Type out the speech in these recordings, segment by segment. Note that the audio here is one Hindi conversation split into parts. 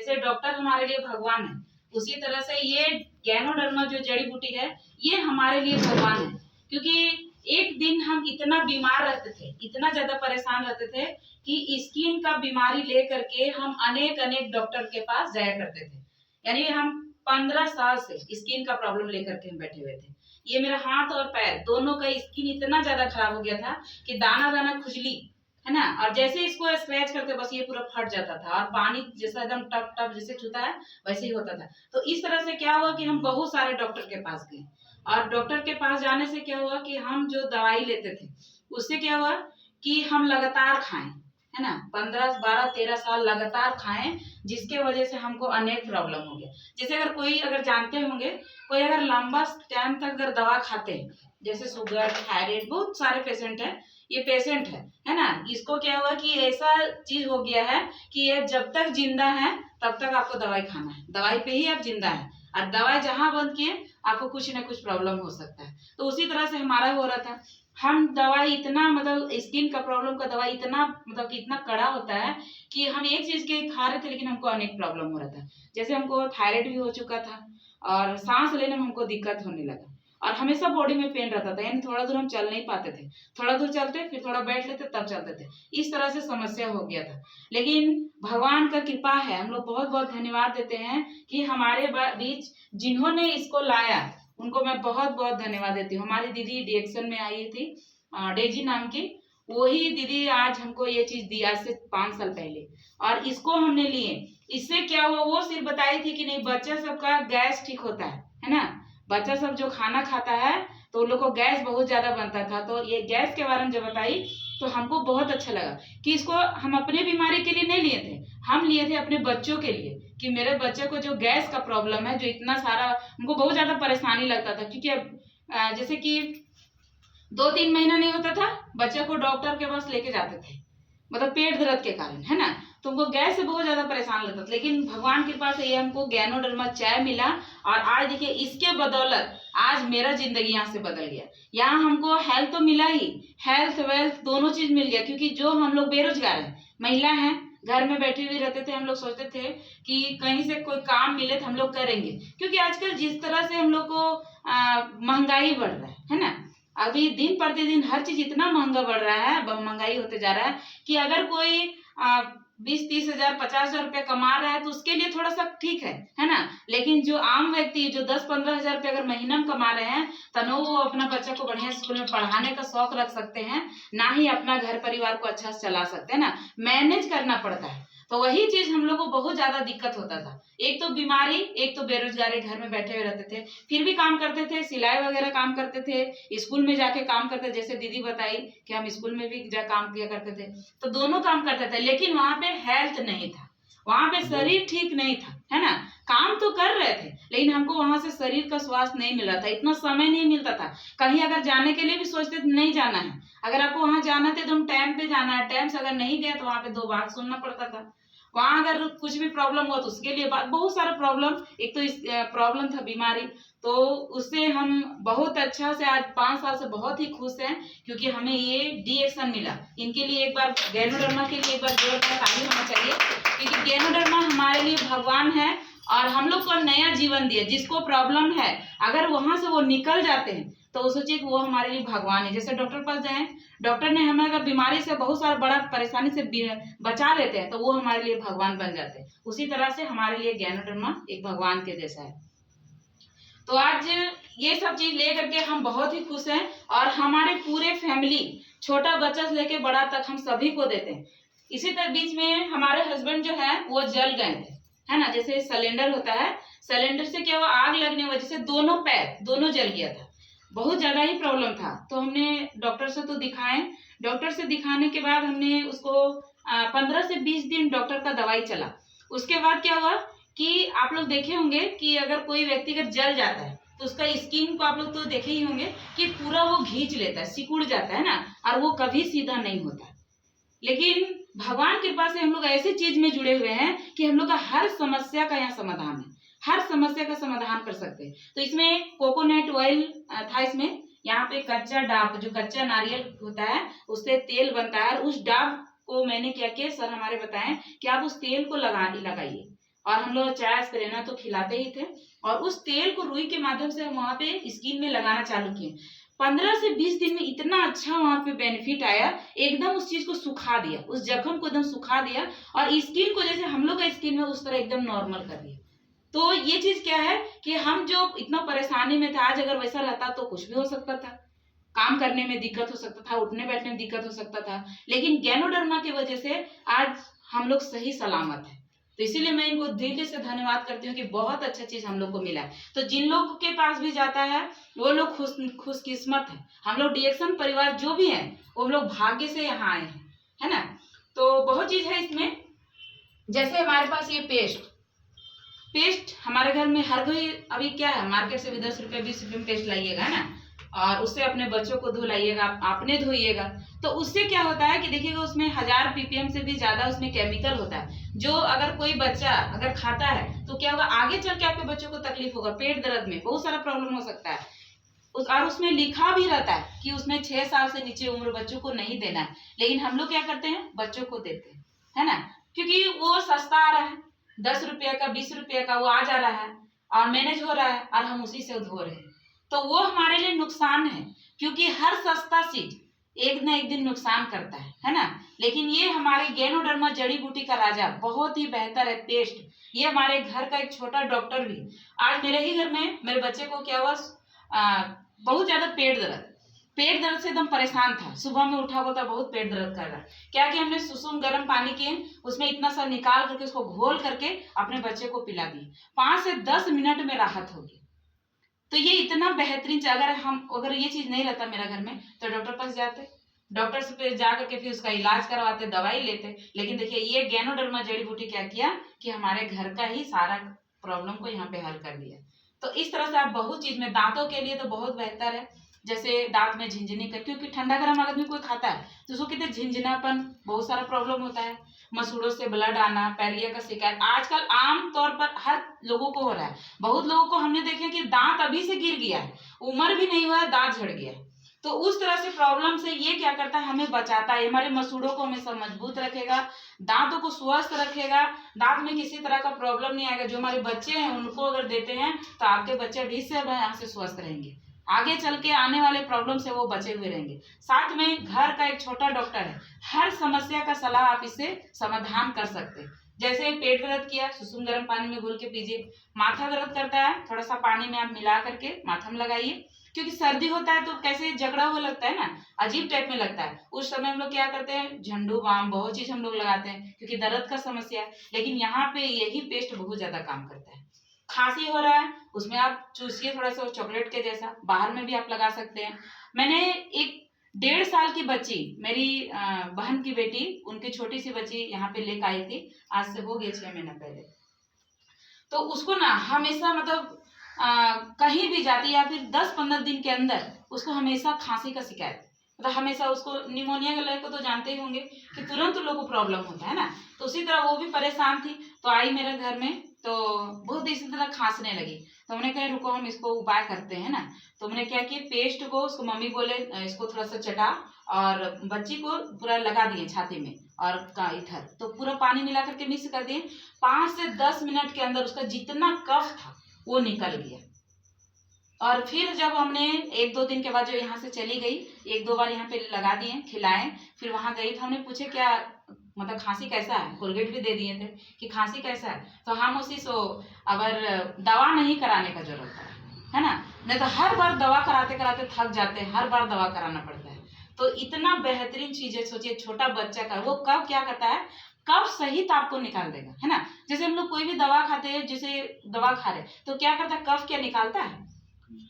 जैसे डॉक्टर हमारे लिए भगवान है, उसी तरह से ये गैनोडर्मा जो जड़ी बूटी है ये हमारे लिए भगवान है। क्योंकि एक दिन हम इतना बीमार रहते थे, इतना ज्यादा परेशान रहते थे कि स्किन का बीमारी लेकर के हम अनेक अनेक डॉक्टर के पास जाया करते थे। यानी हम 15 साल से स्किन का प्रॉब्लम लेकर के हम बैठे हुए थे। ये मेरा हाथ और पैर दोनों का स्किन इतना ज्यादा खराब हो गया था कि दाना दाना खुजली है ना, और जैसे इसको स्क्रैच करते बस ये पूरा फट जाता था और पानी जैसा एकदम टप टप जैसे छूता है वैसे ही होता था। तो इस तरह से क्या हुआ कि हम बहुत सारे डॉक्टर के पास गए, और डॉक्टर के पास जाने से क्या हुआ कि हम जो दवाई लेते थे उससे क्या हुआ कि हम लगातार खाएं, है ना, 15 12 13 साल लगातार खाएं, जिसके वजह से हमको अनेक प्रॉब्लम हो गया। जैसे अगर जानते होंगे, कोई अगर लंबा टाइम तक अगर दवा खाते हैं, जैसे शुगर थायराइड बहुत सारे पेशेंट है, ये पेशेंट है ना, इसको क्या हुआ कि ऐसा चीज हो गया है कि ये जब तक जिंदा है तब तक आपको दवाई खाना है, दवाई पे ही आप जिंदा है, और दवाई जहां बंद किए आपको कुछ ना कुछ प्रॉब्लम हो सकता है। तो उसी तरह से हमारा हो रहा था। हम दवाई इतना मतलब स्किन का प्रॉब्लम का दवाई इतना मतलब कि इतना कड़ा होता है कि हम एक चीज के खा रहे थे लेकिन हमको अनेक प्रॉब्लम हो रहा था। जैसे हमको थायराइड भी हो चुका था और सांस लेने में हमको दिक्कत होने लगा, और हमेशा बॉडी में पेन रहता था, यानी थोड़ा दूर हम चल नहीं पाते थे, थोड़ा दूर चलते फिर थोड़ा बैठ लेते तब चलते थे, इस तरह से समस्या हो गया था। लेकिन भगवान का कृपा है, हम लोग बहुत बहुत धन्यवाद देते हैं कि हमारे बीच जिन्होंने इसको लाया उनको मैं बहुत बहुत धन्यवाद देती हूँ। हमारी दीदी डिएक्शन में आई थी, डेजी नाम की, वही दीदी आज हमको ये चीज दी आज से 5 साल पहले, और इसको हमने लिए। इससे क्या हुआ, वो सिर्फ बताई थी कि नहीं बच्चा सबका गैस ठीक होता है ना, बच्चा सब जो खाना खाता है तो उन लोग को गैस बहुत ज्यादा बनता था, तो ये गैस के बारे में जब बताई तो हमको बहुत अच्छा लगा कि इसको हम अपने बीमारी के लिए नहीं लिए थे, हम लिए थे अपने बच्चों के लिए, कि मेरे बच्चे को जो गैस का प्रॉब्लम है, जो इतना सारा हमको बहुत ज्यादा परेशानी लगता था, क्योंकि जैसे कि 2-3 महीना नहीं होता था बच्चे को डॉक्टर के पास लेके जाते थे, मतलब पेट दर्द के कारण, है ना, तो हमको गैस से बहुत ज्यादा परेशान लगता था। लेकिन भगवान की कृपा से ये हमको गैनोडर्मा चाय मिला, और आज देखिए इसके बदौलत आज मेरा जिंदगी यहाँ से बदल गया। यहाँ हमको हेल्थ तो मिला ही, हेल्थ वेल्थ दोनों चीज मिल गया, क्योंकि जो हम लोग बेरोजगार है, महिला है, घर में बैठी हुई रहते थे, हम लोग सोचते थे कि कहीं से कोई काम मिले तो हम लोग करेंगे, क्योंकि आजकल जिस तरह से हम लोग को महंगाई बढ़ रहा है ना, अभी दिन प्रतिदिन हर चीज इतना महंगा बढ़ रहा है, महंगाई होते जा रहा है कि अगर कोई 20-30 हजार 50 हजार रुपया कमा रहा है तो उसके लिए थोड़ा सा ठीक है ना, लेकिन जो आम व्यक्ति जो 10-15 हजार रुपया अगर महीना में कमा रहे हैं तो वो अपना बच्चा को बढ़िया स्कूल में पढ़ाने का शौक रख सकते हैं, ना ही अपना घर परिवार को अच्छा से चला सकते हैं ना, मैनेज करना पड़ता है। तो वही चीज हम लोग को बहुत ज्यादा दिक्कत होता था, एक तो बीमारी, एक तो बेरोजगारी, घर में बैठे हुए रहते थे, फिर भी काम करते थे, सिलाई वगैरह काम करते थे, स्कूल में जाके काम करते, जैसे दीदी बताई कि हम स्कूल में भी जा काम किया करते थे, तो दोनों काम करते थे, लेकिन वहां पे हेल्थ नहीं था, वहां पे शरीर ठीक नहीं था, है ना, काम तो कर रहे थे लेकिन हमको वहां से शरीर का स्वास्थ्य नहीं मिल रहा था, इतना समय नहीं मिलता था, कहीं अगर जाने के लिए भी सोचते थे नहीं जाना है, अगर आपको वहां जाना था तो टाइम पे जाना है, टाइम से अगर नहीं गया तो वहां पे 2 बात सुनना पड़ता था, वहां अगर कुछ भी प्रॉब्लम हुआ तो उसके लिए बहुत सारा प्रॉब्लम, एक तो इस प्रॉब्लम था बीमारी, तो उससे हम बहुत अच्छा से आज 5 साल से बहुत ही खुश हैं, क्योंकि हमें ये डिएक्शन मिला। इनके लिए एक बार गैनोडर्मा के लिए एक बार जोरदार ताली होना चाहिए, क्योंकि गैनोडर्मा हमारे लिए भगवान है और हम लोग को नया जीवन दिया। जिसको प्रॉब्लम है अगर वहां से वो निकल जाते हैं तो सोचिए कि वो हमारे लिए भगवान है। जैसे डॉक्टर पास जाए, डॉक्टर ने हमें अगर बीमारी से बहुत सारा बड़ा परेशानी से बचा लेते हैं तो वो हमारे लिए भगवान बन जाते हैं, उसी तरह से हमारे लिए गैनोडर्मा एक भगवान के जैसा है। तो आज ये सब चीज लेकर के हम बहुत ही खुश हैं, और हमारे पूरे फैमिली छोटा बच्चा से लेके बड़ा तक हम सभी को देते हैं। इसी तरह बीच में हमारे हस्बैंड जो है वो जल गए थे, है ना, जैसे सिलेंडर होता है, सिलेंडर से क्या हुआ, आग लगने की वजह से दोनों पैर दोनों जल गया था, बहुत ज्यादा ही प्रॉब्लम था। तो हमने डॉक्टर से तो दिखाए, डॉक्टर से दिखाने के बाद हमने उसको 15 से 20 दिन डॉक्टर का दवाई चला। उसके बाद क्या हुआ कि आप लोग देखे होंगे कि अगर कोई व्यक्ति अगर जल जाता है तो उसका स्किन को आप लोग तो देखे ही होंगे कि पूरा वो खींच लेता है, सिकुड़ जाता है ना, और वो कभी सीधा नहीं होता। लेकिन भगवान के कृपा से हम लोग ऐसे चीज में जुड़े हुए हैं कि हम लोग का हर समस्या का यहाँ समाधान है, हर समस्या का समाधान कर सकते हैं। तो इसमें कोकोनट ऑयल था, इसमें यहाँ पे कच्चा डाब, जो कच्चा नारियल होता है उससे तेल बनता है, और उस डाब को मैंने क्या किया, सर हमारे बताएं कि आप उस तेल को लगाइए, और हम लोग चाय एस्पिरिना तो खिलाते ही थे, और उस तेल को रुई के माध्यम से हम वहां पे स्किन में लगाना चालू किए। 15 से 20 दिन में इतना अच्छा वहां पे बेनिफिट आया, एकदम उस चीज को सुखा दिया, उस जख्म को एकदम सुखा दिया, और स्किन को जैसे हम लोग का स्किन में उस तरह एकदम नॉर्मल कर दिया। तो ये चीज क्या है कि हम जो इतना परेशानी में थे, आज अगर वैसा रहता तो कुछ भी हो सकता था, काम करने में दिक्कत हो सकता था, उठने बैठने में दिक्कत हो सकता था, लेकिन गैनोडर्मा की वजह से आज हम लोग सही सलामत है। तो इसीलिए मैं इनको दिल से धन्यवाद करती हूँ कि बहुत अच्छा चीज हम लोग को मिला है। तो जिन लोग के पास भी जाता है वो लोग खुशकिस्मत है। हम लोग डीएक्सन परिवार जो भी है वो लोग भाग्य से यहाँ आए हैं, है ना। तो बहुत चीज है इसमें, जैसे हमारे पास ये पेस्ट हमारे घर में हर कोई अभी क्या है, मार्केट से भी 10 रुपए 20 रुपए में पेस्ट लाइएगा, है ना, और उससे अपने बच्चों को धुलाइएगा, आपने धोइएगा। तो उससे क्या होता है कि देखिएगा उसमें 1000 ppm से भी ज्यादा उसमें केमिकल होता है, जो अगर कोई बच्चा अगर खाता है तो क्या होगा, आगे चल के आपके बच्चों को तकलीफ होगा, पेट दर्द में बहुत सारा प्रॉब्लम हो सकता है। और उसमें लिखा भी रहता है कि उसमें 6 साल से नीचे उम्र बच्चों को नहीं देना है, लेकिन हम लोग क्या करते हैं, बच्चों को देते हैं, है ना, क्योंकि वो सस्ता आ रहा है, 10 रुपये का 20 रुपये का वो आ जा रहा है और मैनेज हो रहा है, और हम उसी से धो रहे हैं। तो वो हमारे लिए नुकसान है, क्योंकि हर सस्ता चीज एक ना एक दिन नुकसान करता है ना। लेकिन ये हमारे गैनोडर्मा जड़ी बूटी का राजा बहुत ही बेहतर है पेस्ट। ये हमारे घर का एक छोटा डॉक्टर भी, आज मेरे ही घर में मेरे बच्चे को क्या हुआ, बहुत ज्यादा पेट दर्द से एकदम परेशान था, सुबह में उठा हुआ था, बहुत पेट दर्द कर रहा। क्या कि हमने सुसुम गर्म पानी किए, उसमें इतना सा निकाल करके उसको घोल करके अपने बच्चे को पिला दिए, 5 से 10 मिनट में राहत होगी। तो ये इतना बेहतरीन, अगर ये चीज नहीं रहता मेरा घर में तो डॉक्टर पास जाते, डॉक्टर से पे जा करके फिर उसका इलाज करवाते, दवाई लेते। लेकिन देखिए ये गैनोडर्मा जड़ी बूटी क्या किया कि हमारे घर का ही सारा प्रॉब्लम को यहाँ पे हल कर दिया। तो इस तरह से आप बहुत चीज में, दांतों के लिए तो बहुत बेहतर है, जैसे दांत में झिंझनी कर, क्योंकि ठंडा गर्म आदमी कोई खाता है तो उसको कितने झिंझनापन, बहुत सारा प्रॉब्लम होता है, मसूड़ों से ब्लड आना, पैलिया का शिकायत आजकल आम तौर पर हर लोगों को हो रहा है। बहुत लोगों को हमने देखे कि दांत अभी से गिर गया है, उम्र भी नहीं हुआ है, दांत झड़ गया है। तो उस तरह से प्रॉब्लम से ये क्या करता है, हमें बचाता है, हमारे मसूड़ों को हमेशा मजबूत रखेगा, दांतों को स्वस्थ रखेगा, दांत में किसी तरह का प्रॉब्लम नहीं आएगा। जो हमारे बच्चे हैं उनको अगर देते हैं तो आपके बच्चे भी से यहाँ से स्वस्थ रहेंगे, आगे चल के आने वाले प्रॉब्लम से वो बचे हुए रहेंगे। साथ में घर का एक छोटा डॉक्टर है, हर समस्या का सलाह आप इससे समाधान कर सकते हैं। जैसे पेट दर्द किया, सुसुम गर्म पानी में घोल के पीजिए, माथा दर्द करता है, थोड़ा सा पानी में आप मिला करके माथा में लगाइए, क्योंकि सर्दी होता है तो कैसे जकड़ा हुआ लगता है ना, अजीब टाइप में लगता है, उस समय हम लोग क्या करते हैं, झंडू बाम बहुत चीज हम लोग लगाते हैं क्योंकि दर्द का समस्या है। लेकिन यहाँ पे यही पेस्ट बहुत ज्यादा काम करता है। खांसी हो रहा है, उसमें आप चूसिए थोड़ा सा चॉकलेट के जैसा, बाहर में भी आप लगा सकते हैं। मैंने एक 1.5 साल की बच्ची, मेरी बहन की बेटी, उनकी छोटी सी बच्ची यहाँ पे लेकर आई थी, आज से हो गए 6 महीना पहले। तो उसको ना हमेशा मतलब कहीं भी जाती या फिर 10-15 दिन के अंदर उसको हमेशा खांसी का शिकायत, मतलब हमेशा उसको, निमोनिया के को तो जानते ही होंगे कि तुरंत लोगों को प्रॉब्लम होता है ना, तो उसी तरह वो भी परेशान थी। तो आई मेरे घर में तो बहुत इसी तरह खांसने लगी, तो हमने कहा रुको हम इसको उपाय करते हैं ना। तो मैंने क्या किया, पेस्ट को, उसको मम्मी बोले इसको थोड़ा सा चटा और बच्ची को पूरा लगा दिए छाती में और इधर, तो पूरा पानी मिला करके मिक्स कर दिए। 5 से 10 मिनट के अंदर उसका जितना कफ था वो निकल गया। और फिर जब हमने 1-2 दिन के बाद जो यहाँ से चली गई, 1-2 बार यहाँ पे लगा दिए, खिलाए, फिर वहां गई तो हमने पूछे क्या मतलब खांसी कैसा है, कोलगेट भी दे दिए थे कि खांसी कैसा है, तो हम उसी सो अगर दवा नहीं कराने का जरूरत है ना, नहीं तो हर बार दवा कराते कराते थक जाते हैं, हर बार दवा कराना पड़ता है। तो इतना बेहतरीन चीज है, सोचिए छोटा बच्चा का वो कब क्या करता है, कब सही ताप को निकाल देगा, है ना। जैसे हम लोग कोई भी दवा खाते हैं, जैसे दवा खा रहे तो क्या करता है, कफ क्या निकालता है,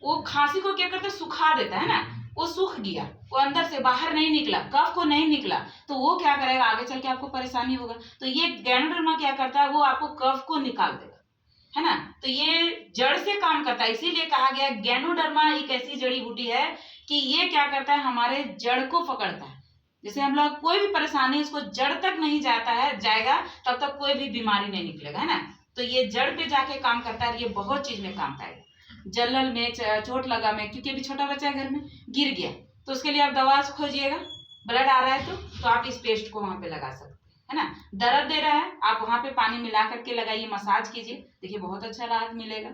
वो खांसी को क्या करता है, सुखा देता है ना, वो सूख गया, वो अंदर से बाहर नहीं निकला, कफ को नहीं निकला, तो वो क्या करेगा, आगे चल के आपको परेशानी होगा। तो ये गैनोडर्मा क्या करता है, वो आपको कफ को निकाल देगा, है ना। तो ये जड़ से काम करता है, इसीलिए कहा गया गैनोडर्मा एक ऐसी जड़ी बूटी है कि ये क्या करता है, हमारे जड़ को पकड़ता है। जैसे हम लोग कोई भी परेशानी उसको जड़ तक नहीं जाएगा तब तक कोई भी बीमारी नहीं निकलेगा, है ना। तो ये जड़ पे जाके काम करता है, ये बहुत चीज में काम आएगा, जलन में, चोट लगा में, क्योंकि अभी छोटा बच्चा है घर में, गिर गया तो उसके लिए आप दवा खोजिएगा, ब्लड आ रहा है तो आप इस पेस्ट को वहां पे लगा सकते है ना। दर्द दे रहा है, आप वहां पे पानी मिला करके लगाइए, मसाज कीजिए, देखिए बहुत अच्छा राहत मिलेगा।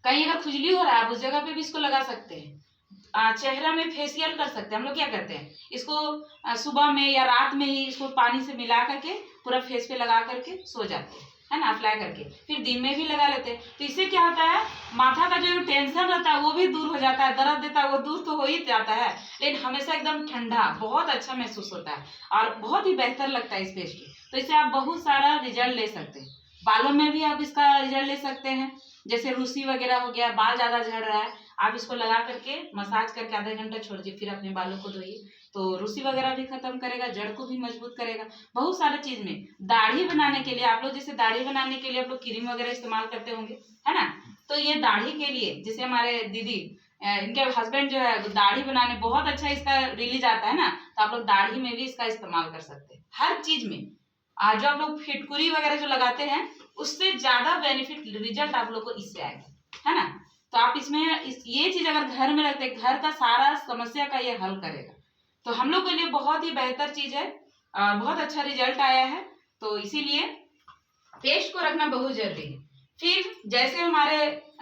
कहीं अगर खुजली हो रहा है, आप उस जगह पे भी इसको लगा सकते हैं। चेहरा में फेशियल कर सकते हैं। हम लोग क्या करते हैं, इसको सुबह में या रात में ही इसको पानी से मिला करके पूरा फेस पे लगा करके सो जाते हैं, है ना, अप्लाई करके, फिर दिन में भी लगा लेते हैं। तो इससे क्या होता है, माथा का जो टेंशन रहता है वो भी दूर हो जाता है, दर्द देता है वो दूर तो हो ही जाता है, लेकिन हमेशा एकदम ठंडा, बहुत अच्छा महसूस होता है और बहुत ही बेहतर लगता है इस पेस्ट की। तो इससे आप बहुत सारा रिजल्ट ले सकते हैं। बालों में भी आप इसका रिजल्ट ले सकते हैं, जैसे रूसी वगैरह हो गया, बाल ज्यादा झड़ रहा है, आप इसको लगा करके मसाज करके आधा घंटा छोड़ दीजिए, फिर अपने बालों को धोइए, तो रूसी वगैरह भी खत्म करेगा, जड़ को भी मजबूत करेगा। बहुत सारे चीज में, दाढ़ी बनाने के लिए आप लोग, जैसे दाढ़ी बनाने के लिए आप लोग क्रीम वगैरह इस्तेमाल करते होंगे, है ना, तो ये दाढ़ी के लिए, जैसे हमारे दीदी, इनके हस्बैंड जो है दाढ़ी बनाने बहुत अच्छा इसका रिलीज आता है ना, तो आप लोग दाढ़ी में भी इसका इस्तेमाल कर सकते हैं, हर चीज में। जो आप लोग फिटकुरी वगैरह जो लगाते हैं, उससे ज्यादा बेनिफिट रिजल्ट आप लोग को इससे आएगा, है ना। तो आप इसमें ये चीज अगर घर में रखते हैं, घर का सारा समस्या का ये हल करेगा। तो हम लोग के लिए बहुत ही बेहतर चीज है, बहुत अच्छा रिजल्ट आया है, तो इसीलिए पेस्ट को रखना बहुत जरूरी है। फिर जैसे हमारे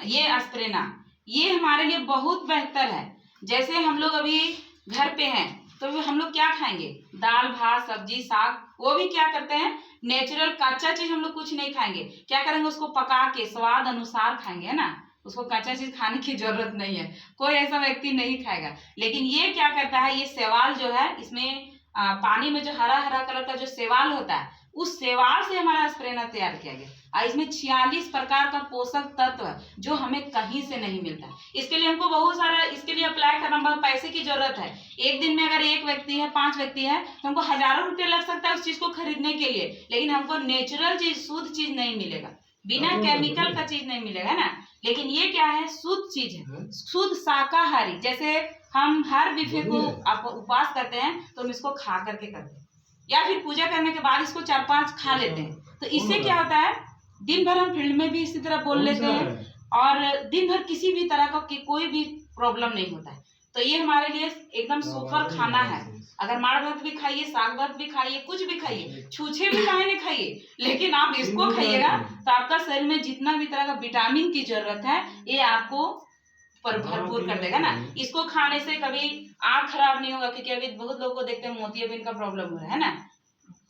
ये अस्प्रेना, ये हमारे लिए बहुत बेहतर है। जैसे हम लोग अभी घर पे हैं, तो हम लोग क्या खाएंगे, दाल भात सब्जी साग, वो भी क्या करते हैं, नेचुरल कच्चा चीज हम लोग कुछ नहीं खाएंगे, क्या करेंगे, उसको पका के स्वाद अनुसार खाएंगे, है ना। उसको कच्चा चीज खाने की जरूरत नहीं है, कोई ऐसा व्यक्ति नहीं खाएगा। लेकिन ये क्या करता है, ये शैवाल जो है, इसमें पानी में जो हरा हरा कलर का जो शैवाल होता है, उस शैवाल से हमारा अस्प्रेना तैयार किया गया। इसमें 46 प्रकार का पोषक तत्व है जो हमें कहीं से नहीं मिलता। इसके लिए हमको बहुत सारा, इसके लिए अप्लाई करना, बहुत पैसे की जरूरत है। एक दिन में अगर एक व्यक्ति है, 5 व्यक्ति है, तो हमको हजारों रुपये लग सकता है उस चीज को खरीदने के लिए, लेकिन हमको नेचुरल चीज, शुद्ध चीज नहीं मिलेगा, बिना केमिकल का चीज नहीं मिलेगा, है ना। लेकिन ये क्या है, शुद्ध चीज है, शुद्ध शाकाहारी। जैसे हम हर विफे को आप उपवास करते हैं, तो हम इसको खा करके करते हैं, या फिर पूजा करने के बाद इसको 4-5 खा लेते हैं। तो इससे क्या होता है, दिन भर हम फील्ड में भी इसी तरह बोल लेते हैं, और दिन भर किसी भी तरह का कोई भी प्रॉब्लम नहीं होता है। तो ये हमारे लिए एकदम सुपर खाना है। अगर माड़ भात भी खाइए, साग भात भी खाइए, कुछ भी खाइए, छूछे भी खाए नहीं खाइए, लेकिन आप इसको खाइएगा तो आपका शरीर में जितना भी तरह का विटामिन की जरूरत है, ये आपको भरपूर कर देगा ना। इसको खाने से कभी आंख खराब नहीं होगा, क्योंकि अभी बहुत लोगों को देखते हैं मोतियाबिंद का प्रॉब्लम हो रहा है ना,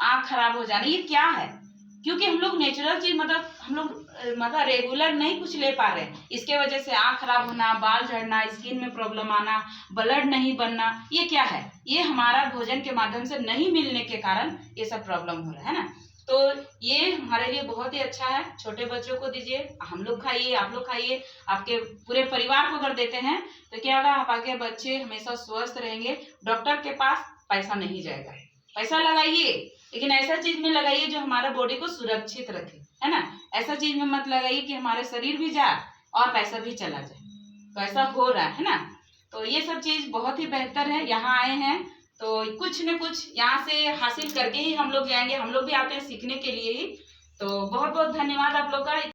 आंख खराब हो जाना। ये क्या है, क्योंकि हम लोग नेचुरल चीज, मतलब हम लोग रेगुलर नहीं कुछ ले पा रहे हैं, इसके वजह से आंख खराब होना, बाल झड़ना, स्किन में प्रॉब्लम आना, ब्लड नहीं बनना, ये क्या है, ये हमारा भोजन के माध्यम से नहीं मिलने के कारण ये सब प्रॉब्लम हो रहा है ना। तो ये हमारे लिए बहुत ही अच्छा है, छोटे बच्चों को दीजिए, हम लोग खाइए, आप लोग खाइए, आपके पूरे परिवार को अगर देते हैं तो क्या होगा, आपके बच्चे हमेशा स्वस्थ रहेंगे। डॉक्टर के पास पैसा नहीं जाएगा, पैसा लगाइए लेकिन ऐसा चीज में लगाइए जो हमारा बॉडी को सुरक्षित रखे, है ना। ऐसा चीज में मत लगाइए कि हमारे शरीर भी जाए और पैसा भी चला जाए, तो ऐसा हो रहा है ना। तो ये सब चीज बहुत ही बेहतर है। यहाँ आए हैं तो कुछ न कुछ यहाँ से हासिल करके ही हम लोग जाएंगे, हम लोग भी आते हैं सीखने के लिए ही। तो बहुत बहुत धन्यवाद आप लोग का।